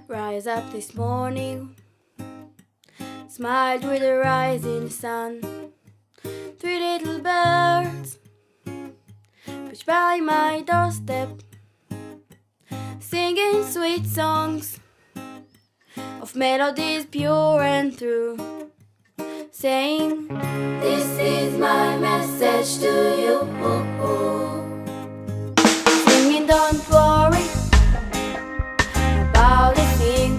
Rise up this morning, smiled with the rising sun. Three little birds pushed by my doorstep, singing sweet songs of melodies pure and true, saying, "This is my message to you." Singing, "Don't worry about a thing,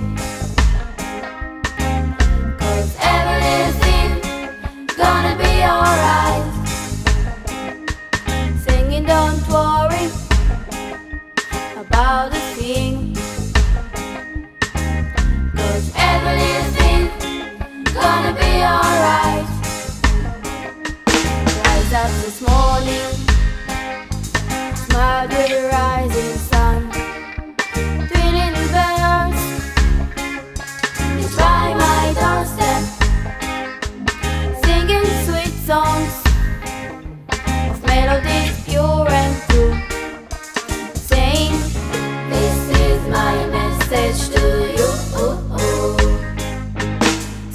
'cause everything gonna be alright." Singing, "Don't worry about a thing, 'cause everything gonna be alright." Rise up this morning, smile with the rising sun. Three little birds by my doorstep, singing sweet songs of melodies pure and true, saying, "This is my message to you."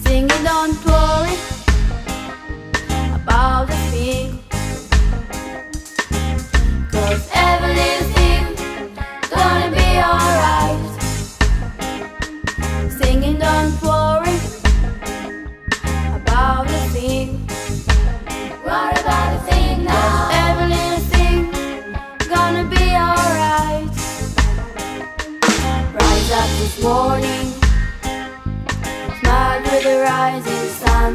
Singing, "Don't worry about a thing, 'cause everything gonna be alright." Singing, "Don't worry about a thing, worry about a thing now. Every little thing gonna be alright." Rise up this morning, smile with the rising sun.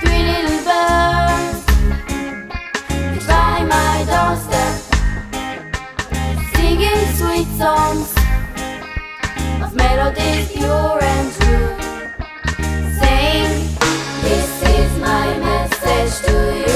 Three little birds by my doorstep, singing sweet songs of melodies pure and true, saying, "This is my message to you."